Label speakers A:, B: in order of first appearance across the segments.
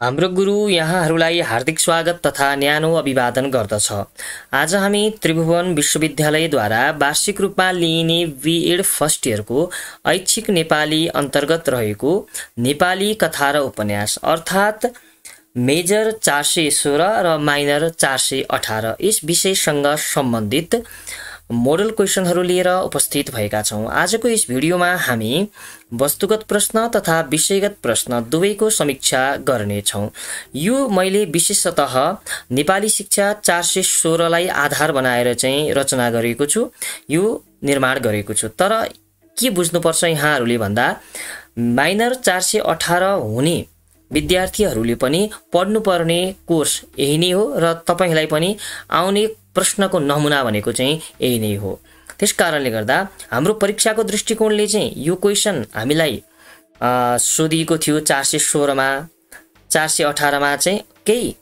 A: हाम्रो गुरु यहाँहरूलाई हार्दिक स्वागत तथा न्यानो अभिवादन गर्दछ। आज हामी त्रिभुवन विश्वविद्यालयद्वारा वार्षिक रूपमा लिइने बीएड फर्स्ट इयरको ऐच्छिक नेपाली अन्तर्गत रहेको नेपाली कथा र उपन्यास अर्थात् मेजर 416 र माइनर 418 यस विषयसँग सम्बन्धित मोडल क्वेशनहरू लिएर उपस्थित भएका छौं। आजको यस भिडियोमा हामी वस्तुगत प्रश्न तथा विषयगत प्रश्न दुवैको समीक्षा गर्नेछौं। यो मैले विशेषतः नेपाली शिक्षा 416 लाई आधार बनाएर चाहिँ रचना गरेको छु, यो निर्माण गरेको छु। तर के बुझ्नुपर्छ यहाँहरूले भन्दा माइनर 418 हुने विद्यार्थीहरूले पनि पढ्नुपर्ने कोर्स यही नै हो र तपाईलाई पनि आउने प्रश्नको नमुना भनेको चाहिँ यही नै हो। त्यसकारणले गर्दा हाम्रो परीक्षाको दृष्टिकोणले चाहिँ यो क्वेशन हामीलाई सोधिएको थियो 416 मा 418 मा चाहिँ केही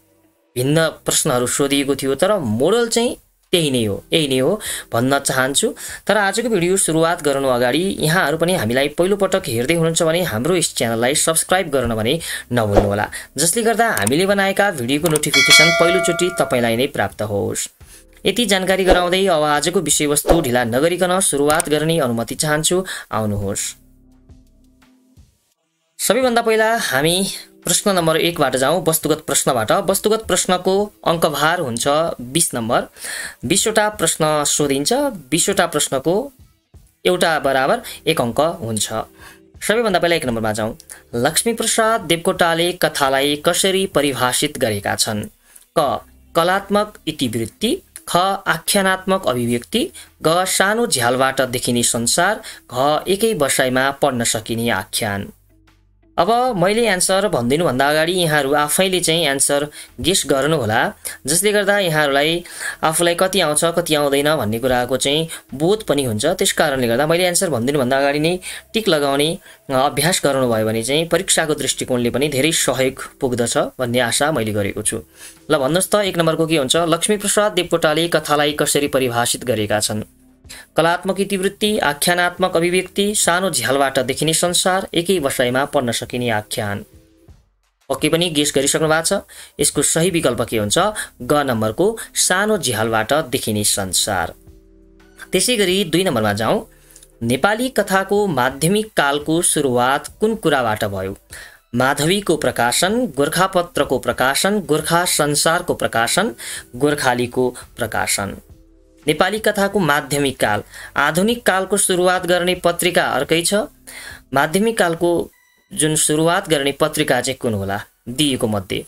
A: भिन्न प्रश्नहरू सोधिएको थियो, तर मोडल चाहिँ त्यही नै हो, यही नै हो भन्न चाहन्छु। तर आजको भिडियो सुरुवात गर्नु अगाडि यहाँहरू पनि हामीलाई पहिलो पटक हेर्दै हुनुहुन्छ भने हाम्रो यस च्यानललाई सब्स्क्राइब गर्न भने नभुल्नु होला, जसले गर्दा हामीले बनाएका भिडियोको नोटिफिकेसन पहिलोचोटि तपाईलाई नै प्राप्त होस्। यति जानकारी गराउँदै अब आजको विषयवस्तु ढिला नगरिकन सुरुवात गर्ने अनुमति चाहन्छु। आउनुहोस्। सबैभन्दा पहिला हामी प्रश्न नम्बर 1 बाट जाउँ। वस्तुगत प्रश्नबाट। वस्तुगत प्रश्नको अङ्कभार हुन्छ 20 नम्बर। 20 वटा प्रश्न सोधिन्छ। 20 वटा प्रश्नको एउटा बराबर 1 अङ्क हुन्छ। सबैभन्दा पहिला 1 नम्बरमा जाउँ। लक्ष्मीप्रसाद देवकोटाले कथालाई कसरी परिभाषित गरेका छन्? क कलात्मक इतिवृत्ति, ख आख्यानात्मक अभिव्यक्ति, ग सानो झ्यालबाट देखिने संसार, घ एकै बसाइमा पढ्न सकिने आख्यान। अब मैले एन्सर भनिदिनु भन्दा अगाडि यहाँहरू आफैले चाहिँ एन्सर गेस गर्नु होला, जसले गर्दा यहाँहरूलाई आफूलाई कति आउँछ कति आउँदैन भन्ने कुराको चाहिँ बोध पनि हुन्छ। त्यसकारणले गर्दा मैले एन्सर भनिदिनु भन्दा अगाडि नै टिक लगाउने अभ्यास गर्नुभयो भने चाहिँ परीक्षाको दृष्टिकोणले पनि धेरै सहयोग पुग्दछ भन्ने आशा मैले गरेको छु। ल भन्नुहोस् त 1 नम्बरको के हुन्छ? लक्ष्मीप्रसाद देवकोटाले कथालाई कसरी परिभाषित गरेका छन्? कलात्मक इतिवृत्ति, आख्यानात्मक अभिव्यक्ति, सानो झ्यालबाट देखिने संसार, एकै बसाइमा पढ्न सकिने आख्यान। पक्कै पनि गेस गरिसक्नु भएको छ। यसको सही विकल्प के हुन्छ? ग नम्बरको सानो झ्यालबाट देखिने संसार। त्यसैगरी 2 नम्बरमा जाउँ। नेपाली कथाको माध्यमिक कालको सुरुवात कुन कुराबाट भयो? माधवीको प्रकाशन, गोर्खापत्रको प्रकाशन, गोर्खा संसारको प्रकाशन, गोर्खालीको प्रकाशन। नेपाली कथाको माध्यमिक काल, आधुनिक कालको सुरुवात गर्ने पत्रिका अर्कै छ। माध्यमिक कालको जुन सुरुवात गर्ने पत्रिका चाहिँ कुन होला दिएको मध्ये?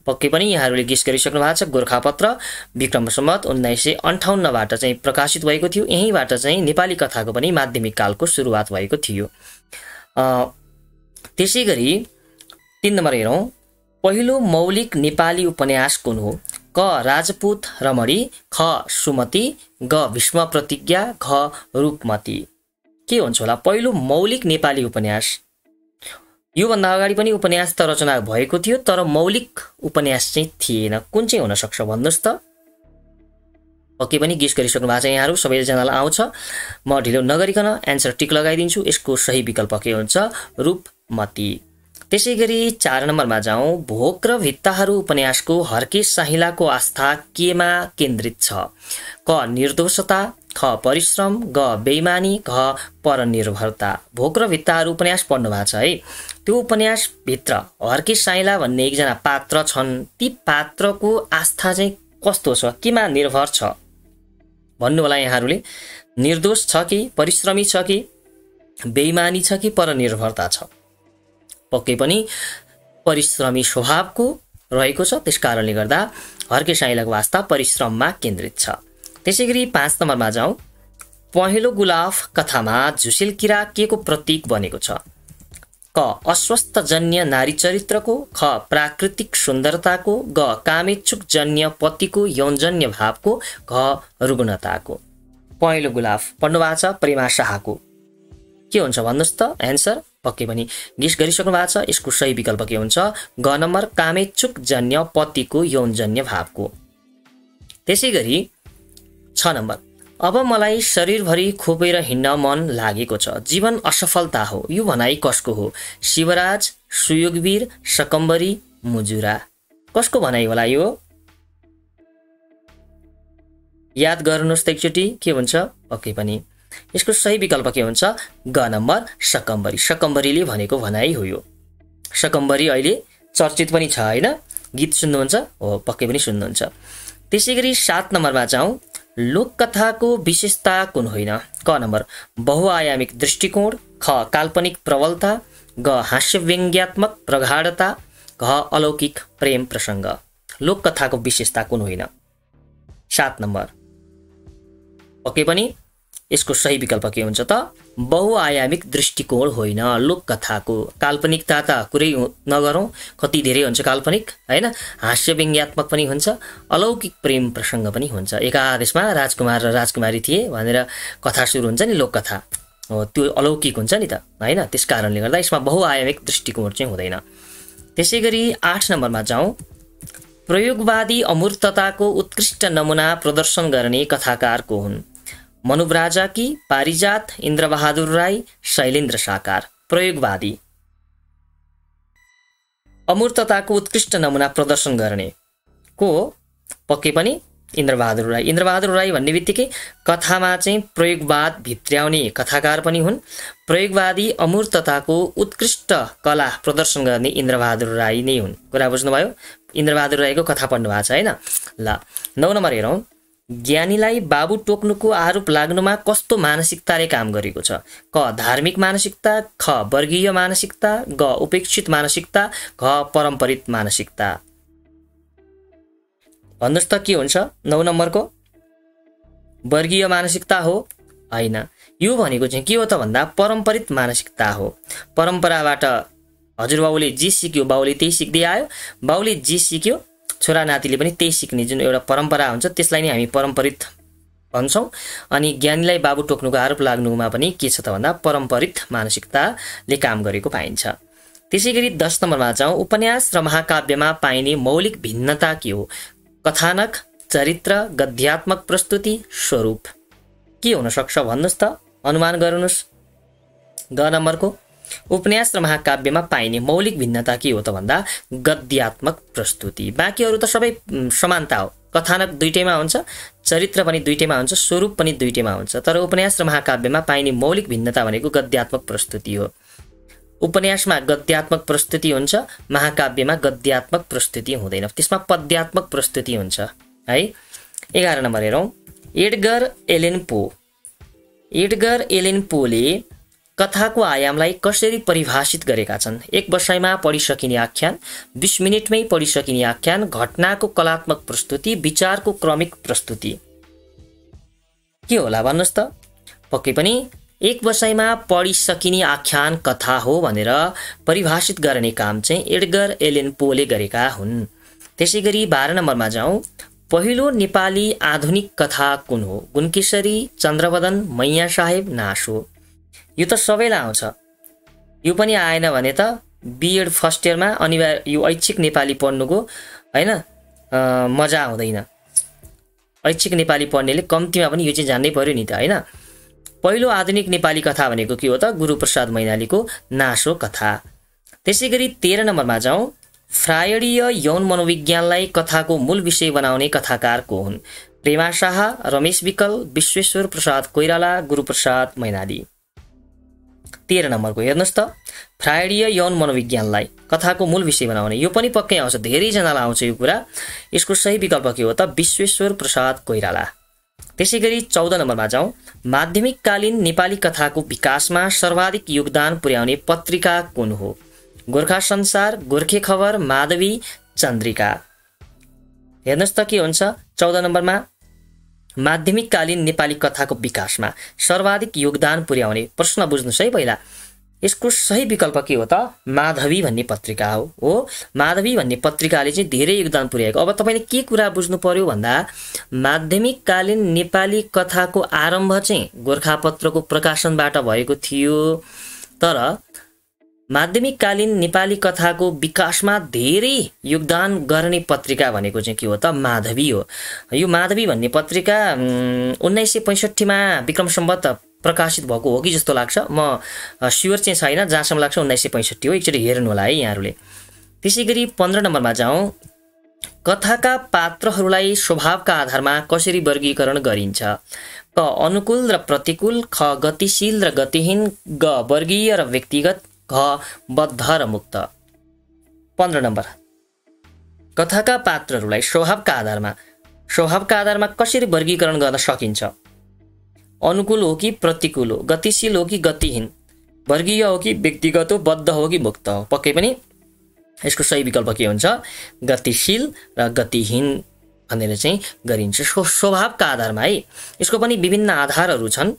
A: पक्कै पनि यहाँहरूले गेस गरिसक्नु भएको छ। गोर्खापत्र विक्रम सम्वत 1958 बाट चाहिँ प्रकाशित भएको थियो। यहीँबाट चाहिँ नेपाली कथाको पनि माध्यमिक कालको सुरुवात भएको थियो। त्यसैगरी 3 नम्बर हेरौँ। पहिलो मौलिक नेपाली उपन्यास कुन हो? क राजपूत रमणी, ख सुमति, ग भीष्म प्रतिज्ञा, घ रूपमती। के हुन्छ होला पहिलो मौलिक नेपाली उपन्यास? योभन्दा अगाडि पनि उपन्यास त रचना भएको थियो, तर मौलिक उपन्यास चाहिँ थिएन। कुन चाहिँ हुन सक्छ भन्नुहोस् त? पक्कै पनि गेस गरिसक्नु भएको छ यहाँहरू सबैजनालाई आउँछ। म ढिलो नगरिकन एन्सर टिक लगाइदिन्छु। यसको सही विकल्प के हुन्छ? रूपमती। त्यसैगरी 4 नम्बरमा जाउँ। भोक र भित्ताहरू उपन्यासको हर्के साहिलाको आस्था केमा केन्द्रित छ? क निर्दोषता, ख परिश्रम, ग बेइमानी, घ परनिर्भरता। भोक र भित्ताहरू उपन्यास पढ्नु भएको छ है। त्यो उपन्यासभित्र हर्के साहिला भन्ने एकजना पात्र छन्। ती पात्रको आस्था चाहिँ कस्तो छ, केमा निर्भर छ भन्नु होला यहाँहरूले। निर्दोष छ कि, परिश्रमी छ कि, बेइमानी छ कि परनिर्भरता छ? पक्कै पनि परिश्रमी स्वभावको रहेको छ। त्यसकारणले गर्दा हर्के साहिलाको आस्था परिश्रममा केन्द्रित छ। त्यसैगरी 5 नम्बरमा जाउँ। पहेँलो गुलाफ कथामा झुसेल किरा के को प्रतीक बनेको छ? क अस्वस्थ जन्य नारी चरित्रको, ख प्राकृतिक सुन्दरताको, ग कामेच्छुक जन्य पतिको यौनजन्य भावको, घ रुग्णताको। पहेँलो गुलाफ पढ्नु भएको छ प्रेमा शाहको। के हुन्छ भन्नुहोस् त एन्सर? पक्कै पनि गेस गरिसक्नु भएको छ। यसको सही विकल्प के हुन्छ? ग नम्बर कामेच्छुक जन्य पतिको यौनजन्य भावको। त्यसैगरी 6 नम्बर। अब मलाई शरीरभरि खोपेर हिँड्न मन लागेको छ, जीवन असफलता हो, यो भनाइ कसको हो? शिवराज, सुयोगवीर, सकम्बरी, मुजुरा। कसको भनाइ होला यो? याद गर्नुहोस् त एकचोटि के हुन्छ? ओके पनि यसको सही विकल्प के हुन्छ? ग नम्बर शकम्बरी। शकम्बरीले भनेको भनाइ हो यो। शकम्बरी अहिले चर्चित पनि छ हैन? गीत सुन्नुहुन्छ? हो, पक्कै पनि सुन्नुहुन्छ। त्यसैगरी 7 नम्बरमा जाउँ। लोककथाको विशेषता कुन होइन? क नम्बर बहुआयामिक दृष्टिकोण, ख काल्पनिक प्रबलता, ग हास्य व्यङ्ग्यात्मक प्रगाढता, घ अलौकिक प्रेम प्रसङ्ग। लोककथाको विशेषता कुन होइन? 7 नम्बर। ओके पनि यसको सही विकल्प के हुन्छ त? बहुआयामिक दृष्टिकोण होइन लोककथाको। काल्पनिकता त कुरै नगरौँ, कति धेरै हुन्छ काल्पनिक हैन? हास्य व्यङ्ग्यात्मक पनि हुन्छ, अलौकिक प्रेम प्रसङ्ग पनि हुन्छ। एकादेशमा राजकुमार र राजकुमारी थिए भनेर कथा सुरु हुन्छ नि, लोककथा हो, त्यो अलौकिक हुन्छ नि त हैन? त्यसकारणले गर्दा यसमा बहुआयामिक दृष्टिकोण चाहिँ हुँदैन। त्यसैगरी 8 नम्बरमा जाउँ। प्रयोगवादी अमूर्तताको उत्कृष्ट नमुना प्रदर्शन गर्ने कथाकार को हुन्? मनुब राजाकी, पारिजात, इन्द्रबहादुर राई, शैलेन्द्र साकार। प्रयोगवादी अमूर्तताको उत्कृष्ट नमुना प्रदर्शन गर्ने को? पक्कै पनि इन्द्रबहादुर राई। इन्द्रबहादुर राई भन्ने बित्तिकै कथामा चाहिँ प्रयोगवाद भित्र्याउने कथाकार पनि हुन्। प्रयोगवादी अमूर्तताको उत्कृष्ट कला प्रदर्शन गर्ने इन्द्रबहादुर राई नै हुन्। कुरा बुझ्नुभयो? इन्द्रबहादुर राईको कथा पढ्नु भएको छ हैन? ल 9 नम्बर हेरौँ। ज्ञानीलाई बाबु टोक्नुको आरोप लाग्नुमा कस्तो मानसिकताले काम गरेको छ? क धार्मिक मानसिकता, ख वर्गीय मानसिकता, ग उपेक्षित मानसिकता, घ परम्परित मानसिकता। भन्नुहोस् त के हुन्छ 9 नम्बरको? वर्गीय मानसिकता हो? हैन, यो भनेको चाहिँ के हो त भन्दा परम्परित मानसिकता हो। परम्पराबाट हजुरबाउले जे सिक्यो बाउले त्यही सिक्दै आयो, बाउले जे सिक्यो छोरा नातिले पनि त्यही सिक्ने जुन एउटा परम्परा हुन्छ त्यसलाई नै हामी परम्परित भन्छौँ। अनि ज्ञानीलाई बाबु टोक्नुको आरोप लाग्नुमा पनि के छ त भन्दा परम्परित मानसिकताले काम गरेको पाइन्छ। त्यसैगरी 10 नम्बरमा जाउँ। उपन्यास र महाकाव्यमा पाइने मौलिक भिन्नता के हो? कथानक, चरित्र, गद्यात्मक प्रस्तुति, स्वरूप। के हुन सक्छ भन्नुहोस् त? अनुमान गर्नुहोस्। ग नम्बरको उपन्यास र महाकाव्यमा पाइने मौलिक भिन्नता के हो त भन्दा गद्यात्मक प्रस्तुति। बाँकीहरू त सबै समानता हो। कथानक दुईटैमा हुन्छ, चरित्र पनि दुईटैमा हुन्छ, स्वरूप पनि दुईटैमा हुन्छ। तर उपन्यास र महाकाव्यमा पाइने मौलिक भिन्नता भनेको गद्यात्मक प्रस्तुति हो। उपन्यासमा गद्यात्मक प्रस्तुति हुन्छ, महाकाव्यमा गद्यात्मक प्रस्तुति हुँदैन, त्यसमा पद्यात्मक प्रस्तुति हुन्छ है। 11 नम्बर हेरौँ। एडगर एलेन पोले कथाको आयामलाई कसरी परिभाषित गरेका छन्? 1 वर्षमा पढिसकिने आख्यान, 20 मिनेटमै पढिसकिने आख्यान, घटनाको कलात्मक प्रस्तुति, विचारको क्रमिक प्रस्तुति। के होला भन्नुहोस् त? पक्कै पनि 1 वर्षमा पढिसकिने आख्यान कथा हो भनेर परिभाषित गर्ने काम चाहिँ एडगर एलेन पोले गरेका हुन्। त्यसैगरी 12 नम्बरमा जाउँ। पहिलो नेपाली आधुनिक कथा कुन हो? गुणकेशरी, चन्द्रवदन, मैया साहेब, नासो। यो त सबैलाई आउँछ। यो पनि आएन भने त बीएड फर्स्ट इयरमा अनिवार्य यो ऐच्छिक नेपाली पढ्नुको हैन मजा आउँदैन। ऐच्छिक नेपाली पढ्नेले कम्तीमा पनि यो चाहिँ जान्नै पर्यो नि त हैन। पहिलो आधुनिक नेपाली कथा भनेको के हो त? गुरुप्रसाद मैनालीको नासो कथा। त्यसैगरी 13 नम्बरमा जाउँ। फ्रायडीय यौन मनोविज्ञानलाई कथाको मूल विषय बनाउने कथाकार को हुन्? प्रेमा शाह, रमेश विकल, विश्वेश्वर प्रसाद कोइराला, गुरुप्रसाद मैनाली। 13 नम्बरको हेर्नुहोस् त। फ्रायडीय यौन मनोविज्ञानलाई कथाको मूल विषय बनाउने, यो पनि पक्कै आउँछ, धेरैजनालाई आउँछ यो कुरा। यसको सही विकल्प के हो त? विश्वेश्वर प्रसाद कोइराला। त्यसैगरी 14 नम्बरमा जाउँ। माध्यमिककालीन नेपाली कथाको विकासमा सर्वाधिक योगदान पुर्याउने पत्रिका कुन हो? गोर्खा संसार, गोर्खे खबर, माधवी, चन्द्रिका। हेर्नुहोस् त के हुन्छ 14 नम्बरमा। माध्यमिककालीन नेपाली कथाको विकासमा सर्वाधिक योगदान पुर्याउने। प्रश्न बुझ्नुहोस् है पहिला। यसको सही विकल्प के हो त? माधवी भन्ने पत्रिका हो। माधवी भन्ने पत्रिकाले चाहिँ धेरै योगदान पुर्याएको। अब तपाईँले के कुरा बुझ्नु पर्यो भन्दा माध्यमिककालीन नेपाली कथाको आरम्भ चाहिँ गोर्खापत्रको प्रकाशनबाट भएको थियो, तर माध्यमिककालीन नेपाली कथाको विकासमा धेरै योगदान गर्ने पत्रिका भनेको चाहिँ के हो त? माधवी हो। यो माधवी भन्ने पत्रिका 1965 मा विक्रम सम्वत प्रकाशित भएको हो कि जस्तो लाग्छ। म स्योर चाहिँ छैन, जहाँसम्म लाग्छ 1965 हो। एकचोटि हेर्नु होला है यहाँहरूले। त्यसैगरी 15 नम्बरमा जाउँ। कथाका पात्रहरूलाई स्वभावका आधारमा कसरी वर्गीकरण गरिन्छ? क अनुकूल र प्रतिकूल, ख गतिशील र गतिहीन, ग वर्गीय र व्यक्तिगत, घ बद्ध र मुक्त। 15 नम्बर, कथाका पात्रहरूलाई स्वभावका आधारमा कसरी वर्गीकरण गर्न सकिन्छ? अनुकूल हो कि प्रतिकूल हो, गतिशील हो कि गतिहीन, वर्गीय हो कि व्यक्तिगत हो, बद्ध हो कि मुक्त हो? पक्कै पनि यसको सही विकल्प के हुन्छ? गतिशील र गतिहीन भनेर चाहिँ गरिन्छ स्वभावका आधारमा है। यसको पनि विभिन्न आधारहरू छन्।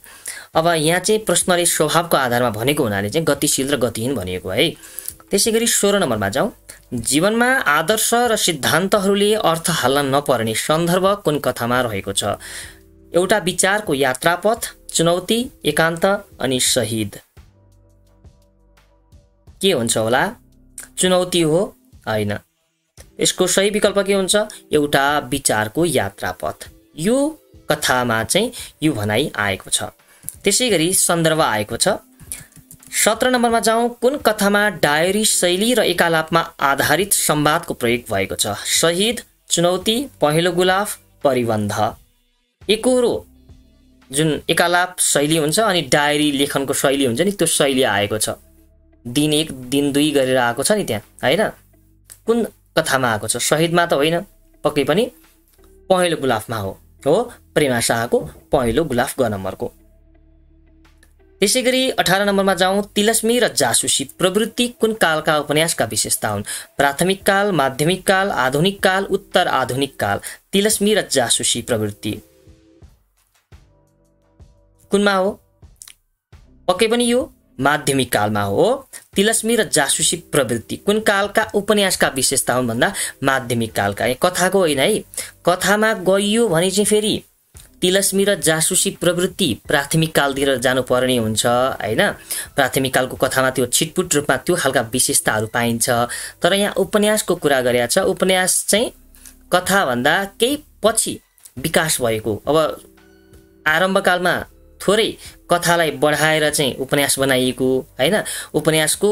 A: अब यहाँ चाहिँ प्रश्नले स्वभावको आधारमा भनेको हुनाले चाहिँ गतिशील र गतिहीन भनिएको है। त्यसैगरी 16 नम्बरमा जाउँ। जीवनमा आदर्श र सिद्धान्तहरूले अर्थ हाल्न नपर्ने सन्दर्भ कुन कथामा रहेको छ? एउटा विचारको यात्रापथ, चुनौती, एकान्त अनि शहीद। के हुन्छ होला? चुनौती हो? होइन। यसको सही विकल्प के हुन्छ? एउटा विचारको यात्रापथ। यो कथामा चाहिँ यो भनाइ आएको छ। त्यसैगरी सन्दर्भ आएको छ। 17 नम्बरमा जाउँ। कुन कथामा डायरी शैली र एकालापमा आधारित संवादको प्रयोग भएको छ? शहीद, चुनौती, पहेँलो गुलाफ, परिबन्ध। एकोहोरो जुन एकालाप शैली हुन्छ अनि डायरी लेखनको शैली हुन्छ नि, त्यो शैली आएको छ। दिन 1 दिन 2 गरेर आएको छ नि त्यहाँ, होइन? कुन कथामा आएको छ? शहीदमा त होइन, पक्कै पनि पहेँलो गुलाफमा हो प्रेमा शाहको पहेँलो गुलाफ ग नम्बरको। त्यसैगरी 18 नम्बरमा जाउँ। तिलस्मी र जासुसी प्रवृत्ति कुन कालका उपन्यासका विशेषता हुन्? प्राथमिक काल, माध्यमिक काल, आधुनिक काल, उत्तर आधुनिक काल। तिलस्मी र जासुसी प्रवृत्ति कुनमा हो? पक्कै पनि यो माध्यमिक कालमा हो। तिलस्मी र जासुसी प्रवृत्ति कुन कालका उपन्यासका विशेषता हुन् भन्दा माध्यमिक कालका। कथाको होइन है। कथामा गइयो भने चाहिँ फेरि तिलस्मी र जासुसी प्रवृत्ति प्राथमिक कालतिर जानुपर्ने हुन्छ, होइन? प्राथमिक कालको कथामा त्यो छिटपुट रूपमा त्यो खालका विशेषताहरू पाइन्छ। तर यहाँ उपन्यासको कुरा गरेको छ। उपन्यास चाहिँ कथाभन्दा केही पछि विकास भएको। अब आरम्भकालमा थोरै कथालाई बढाएर चाहिँ उपन्यास बनाइएको, होइन? उपन्यासको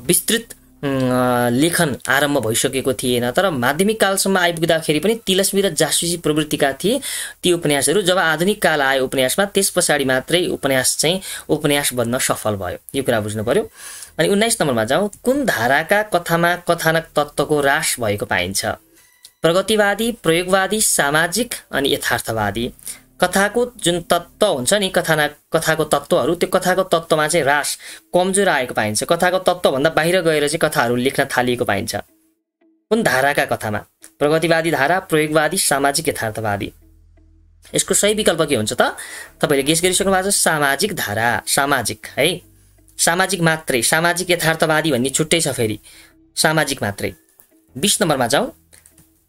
A: विस्तृत लेखन आरम्भ भइसकेको थिएन। तर माध्यमिक कालसम्म आइपुग्दाखेरि पनि तिलस्मी र जासुसी प्रवृत्तिका थिए ती उपन्यासहरू। जब आधुनिक काल आयो उपन्यासमा, त्यस पछाडि मात्रै उपन्यास चाहिँ उपन्यास बन्न सफल भयो। यो कुरा बुझ्नु पर्यो। अनि 19 नम्बरमा जाउँ। कुन धाराका कथामा कथानक तत्त्वको ह्रास भएको पाइन्छ? प्रगतिवादी, प्रयोगवादी, सामाजिक अनि यथार्थवादी। कथाको जुन तत्त्व हुन्छ नि, कथाको तत्त्वहरू, त्यो कथाको तत्त्वमा चाहिँ ह्रास, कमजोर आएको पाइन्छ। कथाको तत्त्वभन्दा बाहिर गएर चाहिँ कथाहरू लेख्न थालिएको पाइन्छ। कुन धाराका कथामा? प्रगतिवादी धारा, प्रयोगवादी, सामाजिक, यथार्थवादी। यसको सही विकल्प के हुन्छ त? तपाईँले गेस गरिसक्नु भएको छ। सामाजिक धारा, सामाजिक है। सामाजिक मात्रै, सामाजिक यथार्थवादी भन्ने छुट्टै छ फेरि, सामाजिक मात्रै। 20 नम्बरमा जाउँ।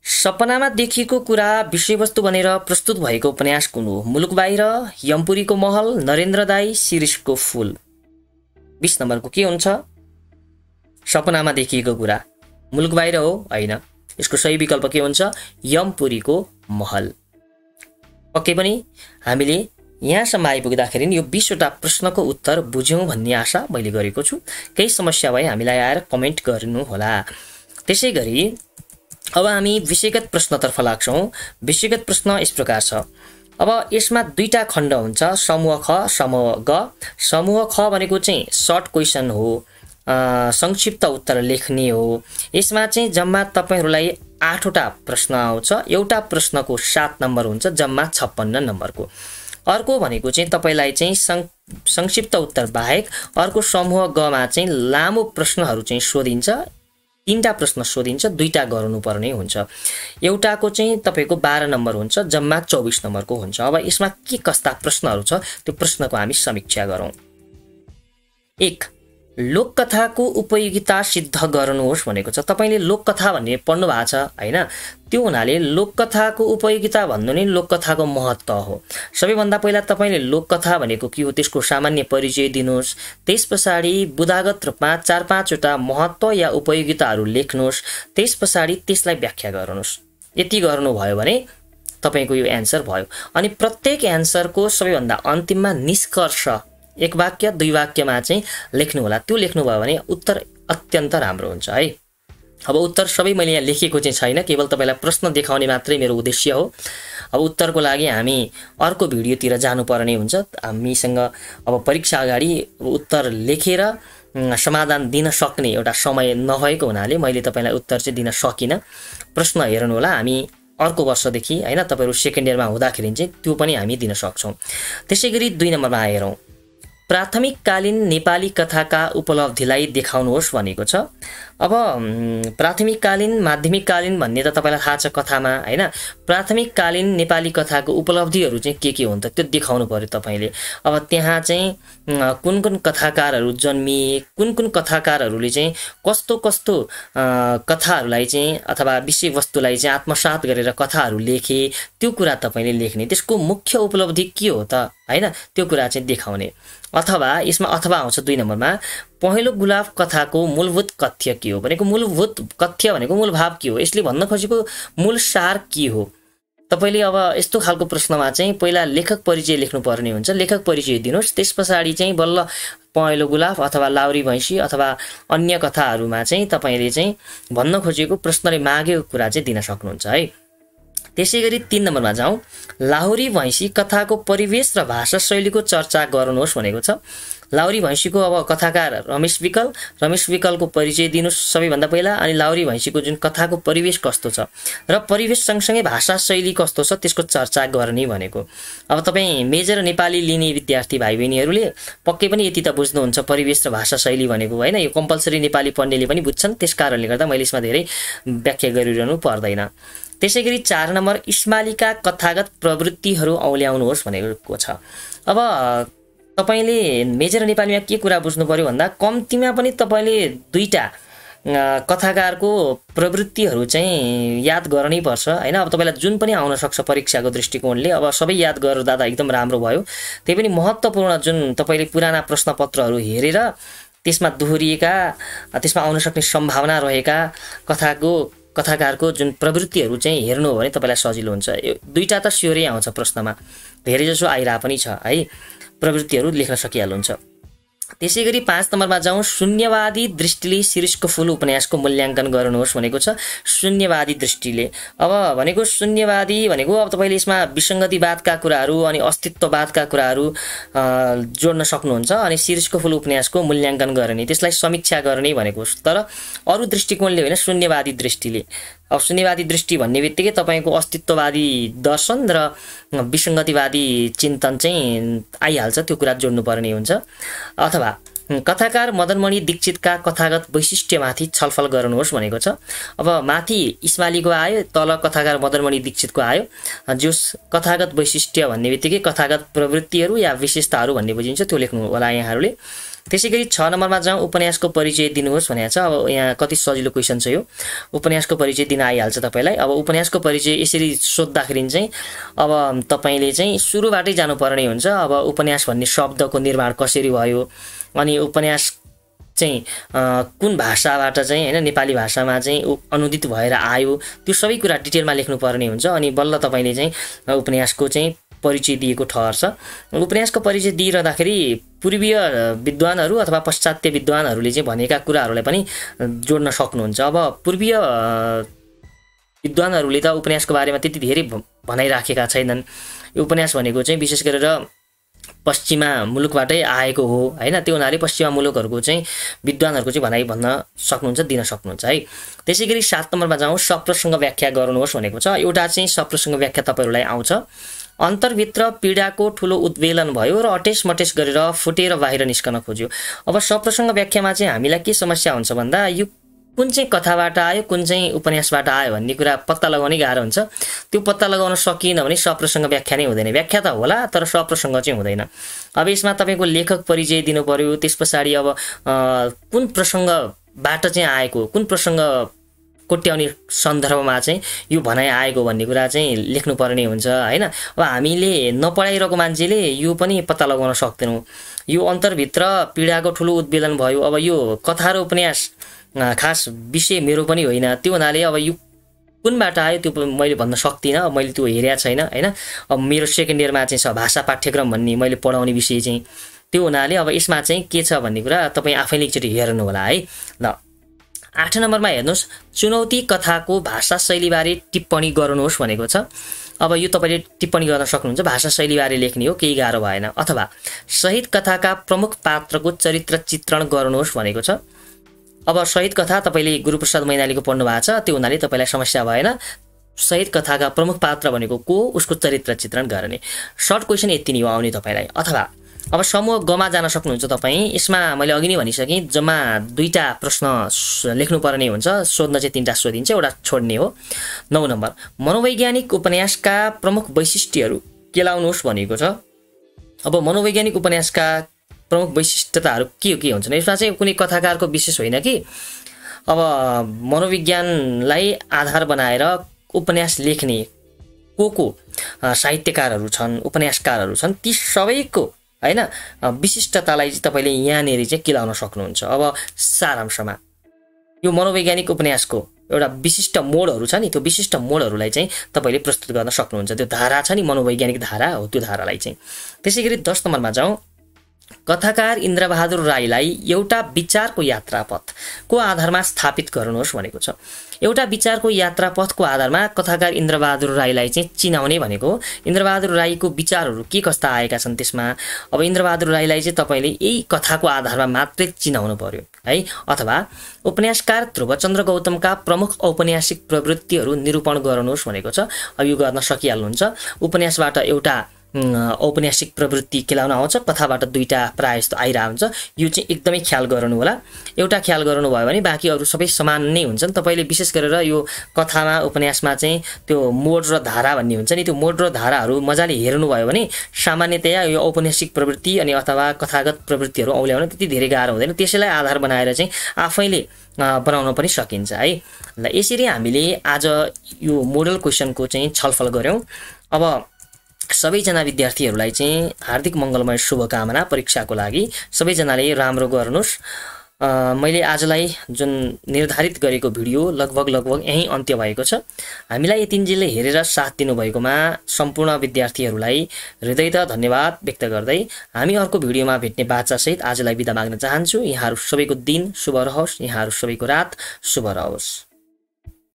A: सपनामा देखिएको कुरा विषयवस्तु बनेर प्रस्तुत भएको उपन्यास कुन हो? मुलुक बाहिर, यमपुरीको महल, नरेन्द्र दाई, शिरीषको फूल। 20 नम्बरको के हुन्छ? सपनामा देखिएको कुरा मुलुक बाहिर हो? होइन। यसको सही विकल्प के हुन्छ? यमपुरीको महल। पक्कै पनि हामीले यहाँसम्म आइपुग्दाखेरि यो 20वटा प्रश्नको उत्तर बुझ्यौँ भन्ने आशा मैले गरेको छु। केही समस्या भए हामीलाई आएर कमेन्ट गर्नुहोला। त्यसैगरी अब हामी विषयगत प्रश्नतर्फ लाग्छौँ। विषयगत प्रश्न यस प्रकार छ। अब यसमा 2टा खण्ड हुन्छ, समूह ख, समूह ग। समूह ख भनेको चाहिँ सर्ट क्वेसन हो, संक्षिप्त उत्तर लेख्ने हो। यसमा चाहिँ जम्मा तपाईहरूलाई 8वटा प्रश्न आउँछ। एउटा प्रश्नको 7 नम्बर हुन्छ, जम्मा 56 नम्बरको। अर्को भनेको चाहिँ तपाईलाई चाहिँ संक्षिप्त उत्तर बाहेक अर्को समूह गमा चाहिँ लामो प्रश्नहरू चाहिँ सोधिन्छ। 3टा प्रश्न सोधिन्छ, 2टा गर्नुपर्ने हुन्छ। एउटाको चाहिँ तपाईको 12 नम्बर हुन्छ, जम्मा 24 नम्बरको हुन्छ। अब यसमा के कस्ता प्रश्नहरू छ त्यो प्रश्नको हामी समीक्षा गरौँ। 1. लोककथाको उपयोगिता सिद्ध गर्नुहोस् भनेको छ। तपाईले लोककथा भन्ने पढ्नु भएको छ हैन? त्यो हुनाले लोककथाको उपयोगिता भन्नु नै लोककथाको महत्त्व हो। सबैभन्दा पहिला तपाईले लोककथा भनेको के हो त्यसको सामान्य परिचय दिनुहोस्। त्यसपछाडी बुदागत रूपमा 4-5 वटा महत्त्व या उपयोगिताहरू लेख्नुहोस्। त्यसपछाडी त्यसलाई व्याख्या गर्नुहोस्। यति गर्नुभयो भने तपाईको यो एन्सर भयो। अनि प्रत्येक एन्सरको सबैभन्दा अन्तिममा निष्कर्ष 1 वाक्य 2 वाक्यमा चाहिँ लेख्नु होला। त्यो लेख्नुभयो भने उत्तर अत्यन्त राम्रो हुन्छ है। अब उत्तर सबै मैले यहाँ लेखेको चाहिँ छैन, केवल तपाईलाई प्रश्न देखाउने मात्रै मेरो उद्देश्य हो। अब उत्तरको लागि हामी अर्को भिडियोतिर जानुपर्ने हुन्छ। हामीसँग अब परीक्षा अगाडि उत्तर लेखेर समाधान दिन सक्ने एउटा समय नभएको हुनाले मैले तपाईलाई उत्तर चाहिँ दिन सकिनँ। प्रश्न हेर्नुहोला, हामी अर्को वर्षदेखि हैन तपाईहरु सेकेन्ड इयरमा हुँदाखेरि चाहिँ त्यो पनि हामी दिन सक्छौं। त्यसैगरी 2 नम्बरमा हेरौं, प्राथमिककालीन नेपाली कथाका उपलब्धिलाई देखाउनुहोस् भनेको छ। अब प्राथमिककालीन माध्यमिककालीन भन्ने त तपाईलाई थाहा छ कथामा हैन। प्राथमिककालीन नेपाली कथाको उपलब्धिहरू चाहिँ के हुन्छ त्यो देखाउनु पर्यो तपाईले। अब त्यहाँ चाहिँ कुन कुन कथाकारहरू जन्मिए, कुन कुन कथाकारहरूले चाहिँ कस्तो कस्तो कथाहरूलाई चाहिँ अथवा विषयवस्तुलाई चाहिँ आत्मसात गरेर कथाहरू लेखे, त्यो कुरा तपाईले लेख्ने। त्यसको मुख्य उपलब्धि के हो त हैन, त्यो कुरा चाहिँ देखाउने। अथवा यसमा अथवा आउँछ 2 नम्बरमा, पहेँलो गुलाब कथाको मूलभूत कथ्य के हो भनेको। मूलभूत कथ्य भनेको मूल भाव के हो, यसले भन्न खोजेको मूल सार के हो। तपाईले अब यस्तो खालको प्रश्नमा चाहिँ पहिला लेखक परिचय लेख्नु पर्ने हुन्छ। लेखक परिचय दिनुहोस्, त्यसपछि चाहिँ बल्ल पहेँलो गुलाब अथवा लाउरी भैँसी अथवा अन्य कथाहरूमा चाहिँ तपाईले चाहिँ भन्न खोजेको प्रश्नले मागेको कुरा चाहिँ दिन सक्नुहुन्छ है। त्यसैगरी 3 नम्बरमा जाउँ, लाहुरी भैँसी कथाको परिवेश र भाषा शैलीको चर्चा गर्नुहोस् भनेको छ। लाहुरी भैँसीको अब कथाकार रमेश विकलको परिचय दिनुस् सबैभन्दा पहिला, अनि लाहुरी भैँसीको जुन कथाको परिवेश कस्तो छ र परिवेश सँगसँगै भाषा शैली कस्तो छ त्यसको चर्चा गर्ने भनेको। अब तपाईँ मेजर नेपाली लिने विद्यार्थी भाइ बहिनीहरूले पक्कै पनि यति त बुझ्नुहुन्छ परिवेश र भाषा शैली भनेको हैन। यो कम्पलसरी नेपाली पढ्नेले पनि बुझ्छन्, त्यसकारणले गर्दा मैले यसमा धेरै व्याख्या गरिरहनु पर्दैन। त्यसैगरी 4 नम्बर, इस्मालीका कथागत प्रवृत्तिहरू औल्याउनुहोस् भनेको छ। अब तपाईले मेजर नेपालीमा के कुरा बुझ्नु पर्यो भन्दा कम्तीमा पनि तपाईले 2टा कथाकारको प्रवृत्तिहरू चाहिँ याद गर्नै पर्छ हैन। अब तपाईलाई जुन पनि आउन सक्छ परीक्षाको दृष्टिकोणले, अब सबै याद गर्दा एकदम राम्रो भयो। त्यही पनि महत्त्वपूर्ण जुन तपाईले पुराना प्रश्नपत्रहरू हेरेर त्यसमा दोहोरिएका, त्यसमा आउन सक्ने सम्भावना रहेका कथाकारको जुन प्रवृत्तिहरू चाहिँ हेर्नु हो भने तपाईलाई सजिलो हुन्छ। 2टा त स्योरै आउँछ प्रश्नमा, धेरै जसो आइरा पनि छ है, प्रवृत्तिहरू लेख्न सकिहाल्नुहुन्छ। त्यसैगरी 5 नम्बरमा जाउँ, शून्यवादी दृष्टिले शिरीषको फूल उपन्यासको मूल्याङ्कन गर्नुहोस् भनेको छ। शून्यवादी दृष्टिले अब भनेको शून्यवादी भनेको अब तपाईले यसमा विसङ्गतिवादका कुराहरू अनि अस्तित्ववादका कुराहरू जोड्न सक्नुहुन्छ, अनि शिरीषको फूल उपन्यासको मूल्याङ्कन गर्ने, त्यसलाई समीक्षा गर्ने भनेको। तर अरु दृष्टिकोणले होइन, शून्यवादी दृष्टिले। अब शून्यवादी दृष्टि भन्ने बित्तिकै तपाईको अस्तित्ववादी दर्शन र विसङ्गतिवादी चिन्तन चाहिँ आइहाल्छ, त्यो कुरा जोड्नु पर्ने हुन्छ। अथवा कथाकार मदनमणि दीक्षितका कथागत वैशिष्ट्यमाथि छलफल गर्नुहोस् भनेको छ। अब माथि इस्मालीको आयो, तल कथाकार मदनमणि दीक्षितको आयो। जोस कथागत वैशिष्ट्य भन्ने बित्तिकै कथागत प्रवृत्तिहरू या विशेषताहरू भन्ने बुझिन्छ, त्यो लेख्नु होला यहाँहरूले। त्यसैगरी 6 नम्बरमा जाउँ, उपन्यासको परिचय दिनुहोस् भनेको छ। अब यहाँ कति सजिलो क्वेसन छ यो, उपन्यासको परिचय दिन आइहाल्छ तपाईलाई। अब उपन्यासको परिचय यसरी सोद्धाखेरि चाहिँ अब तपाईले चाहिँ सुरुबाटै जानुपर्ने हुन्छ। अब उपन्यास भन्ने शब्दको निर्माण कसरी भयो, अनि उपन्यास चाहिँ कुन भाषाबाट चाहिँ हैन नेपाली भाषामा चाहिँ अनुदित भएर आयो, त्यो सबै कुरा डिटेलमा लेख्नुपर्ने हुन्छ। अनि बल्ल तपाईले चाहिँ उपन्यासको चाहिँ परिचय दिएको ठहर्छ। उपन्यासको परिचय दिइरहँदाखेरि पूर्वीय विद्वानहरू अथवा पश्चात्य विद्वानहरूले चाहिँ भनेका कुराहरूलाई पनि जोड्न सक्नुहुन्छ। अब पूर्वीय विद्वानहरूले त उपन्यासको बारेमा त्यति धेरै भनाइराखेका छैनन्। यो उपन्यास भनेको चाहिँ विशेष गरेर पश्चिमा मुलुकबाटै आएको हो हैन, त्यो हुनाले पश्चिमा मुलुकहरूको चाहिँ विद्वानहरूको चाहिँ भनाइ भन्न सक्नुहुन्छ, दिन सक्नुहुन्छ है। त्यसैगरी 7 नम्बरमा जाउँ, सप्रसङ्ग व्याख्या गर्नुहोस् भनेको छ। एउटा चाहिँ सप्रसङ्ग व्याख्या तपाईहरुलाई आउँछ। अन्तर्भित्र पीडाको ठुलो उद्वेलन भयो र अटेस मटेस गरेर फुटेर बाहिर निस्कन खोज्यो। अब सप्रसङ्ग व्याख्यामा चाहिँ हामीलाई के समस्या हुन्छ भन्दा यो कुन चाहिँ कथाबाट आयो, कुन चाहिँ उपन्यासबाट आयो भन्ने कुरा पत्ता लगाउनै गाह्रो हुन्छ। त्यो पत्ता लगाउन सकिएन भने सप्रसङ्ग व्याख्या नै हुँदैन। व्याख्या त होला तर सप्रसङ्ग चाहिँ हुँदैन। अब यसमा तपाईको लेखक परिचय दिनु पर्यो, त्यसपछि अब कुन प्रसङ्गबाट चाहिँ आएको, कुन प्रसङ्ग कोट्याउने सन्दर्भमा चाहिँ यो भनाइ आएको भन्ने कुरा चाहिँ लेख्नुपर्ने हुन्छ हैन। अब हामीले नपढाइरहेको मान्छेले यो पनि पत्ता लगाउन सक्दैनौँ। यो अन्तर्भित्र पीडाको ठुलो उद्वेलन भयो, अब यो कथा र उपन्यास खास विषय मेरो पनि होइन, त्यो हुनाले अब यो कुनबाट आयो त्यो मैले भन्न सक्दिनँ, मैले त्यो हेरेको छैन हैन। अब मेरो सेकेन्ड इयरमा चाहिँ छ भाषा पाठ्यक्रम भन्ने मैले पढाउने विषय चाहिँ, त्यो हुनाले अब यसमा चाहिँ के छ भन्ने कुरा तपाईँ आफैले एकचोटि हेर्नु होला है। ल 8 नम्बरमा हेर्नुहोस्, चुनौती कथाको भाषा शैलीबारे टिप्पणी गर्नुहोस् भनेको छ। अब यो तपाईले टिप्पणी गर्न सक्नुहुन्छ, भाषा शैलीबारे लेख्ने हो, केही गाह्रो भएन। अथवा शहीद कथाका प्रमुख पात्रको चरित्र चित्रण गर्नुहोस् भनेको छ। अब शहीद कथा तपाईले गुरुप्रसाद मैनालीको पढ्नु भएको छ, त्यो हुनाले तपाईलाई समस्या भएन। शहीद कथाका प्रमुख पात्र भनेको को, उसको चरित्र चित्रण गर्ने। सर्ट क्वेसन यति नै हो आउने तपाईलाई। अथवा अब समूह गमा जान सक्नुहुन्छ तपाईँ। यसमा मैले अघि नै भनिसकेँ, जम्मा 2टा प्रश्न लेख्नुपर्ने हुन्छ, सोध्न चाहिँ 3टा सोधिन्छ, एउटा छोड्ने हो। 9 नम्बर, मनोवैज्ञानिक उपन्यासका प्रमुख वैशिष्ट्यहरू केलाउनुहोस् भनेको छ। अब मनोवैज्ञानिक उपन्यासका प्रमुख वैशिष्ट्यताहरू के हुन्छन्? यसमा चाहिँ कुनै कथाकारको विशेष होइन कि अब मनोविज्ञानलाई आधार बनाएर उपन्यास लेख्ने को साहित्यकारहरू छन्, उपन्यासकारहरू छन्, ती सबैको हैन विशिष्टतालाई चाहिँ तपाईले यहाँनेरि चाहिँ केलाउन सक्नुहुन्छ। अब सारांशमा यो मनोवैज्ञानिक उपन्यासको एउटा विशिष्ट मोडहरू छ नि, त्यो विशिष्ट मोडहरूलाई चाहिँ तपाईले प्रस्तुत गर्न सक्नुहुन्छ। त्यो धारा छ नि, मनोवैज्ञानिक धारा हो, त्यो धारालाई चाहिँ। त्यसैगरी 10 नम्बरमा जाउँ, कथाकार इन्द्रबहादुर राईलाई एउटा विचारको यात्रापथको आधारमा स्थापित गर्नुहोस् भनेको छ। एउटा विचारको यात्रापथको आधारमा कथाकार इन्द्रबहादुर राईलाई चाहिँ चिनाउने भनेको। इन्द्रबहादुर राईको विचारहरू के कस्ता आएका छन् त्यसमा। अब इन्द्रबहादुर राईलाई चाहिँ तपाईले यही कथाको आधारमा मात्रै चिनाउनु पर्यो है। अथवा उपन्यासकार ध्रुवचन्द्र गौतमका प्रमुख औपन्यासिक प्रवृत्तिहरू निरूपण गर्नुहोस् भनेको छ। अब यो गर्न सकिहाल्नुहुन्छ। उपन्यासबाट एउटा औपन्यासिक प्रवृत्ति केलाउन आउँछ, कथाबाट 2टा प्रायः जस्तो आइरहेको हुन्छ। यो चाहिँ एकदमै ख्याल गर्नु होला। एउटा ख्याल गर्नुभयो भने बाँकी अरू सबै समान नै हुन्छन्। तपाईले विशेष गरेर यो कथामा उपन्यासमा चाहिँ त्यो मोड र धारा भन्ने हुन्छ नि, त्यो मोड र धाराहरू मजाले हेर्नुभयो भने सामान्यतया यो औपन्यासिक प्रवृत्ति अनि अथवा कथागत प्रवृत्तिहरू औल्याउन त्यति धेरै गाह्रो हुँदैन। त्यसैलाई आधार बनाएर चाहिँ आफैले बनाउन पनि सकिन्छ है। ल यसरी हामीले आज यो मोडल क्वेसनको चाहिँ छलफल गर्यौं। अब सबैजना विद्यार्थीहरूलाई चाहिँ हार्दिक मङ्गलमय शुभकामना परीक्षाको लागि। सबैजनाले राम्रो गर्नुस्। मैले आजलाई जुन निर्धारित गरेको भिडियो लगभग यही अन्त्य भएको छ। हामीलाई यतिन्जेल हेरेर साथ दिनुभएकोमा सम्पूर्ण विद्यार्थीहरूलाई हृदयत धन्यवाद व्यक्त गर्दै हामी अर्को भिडियोमा भेट्ने बाचासहित आजलाई बिदा माग्न चाहन्छु। यहाँहरू सबैको दिन शुभ रहोस्, यहाँहरू सबैको रात शुभ रहोस्।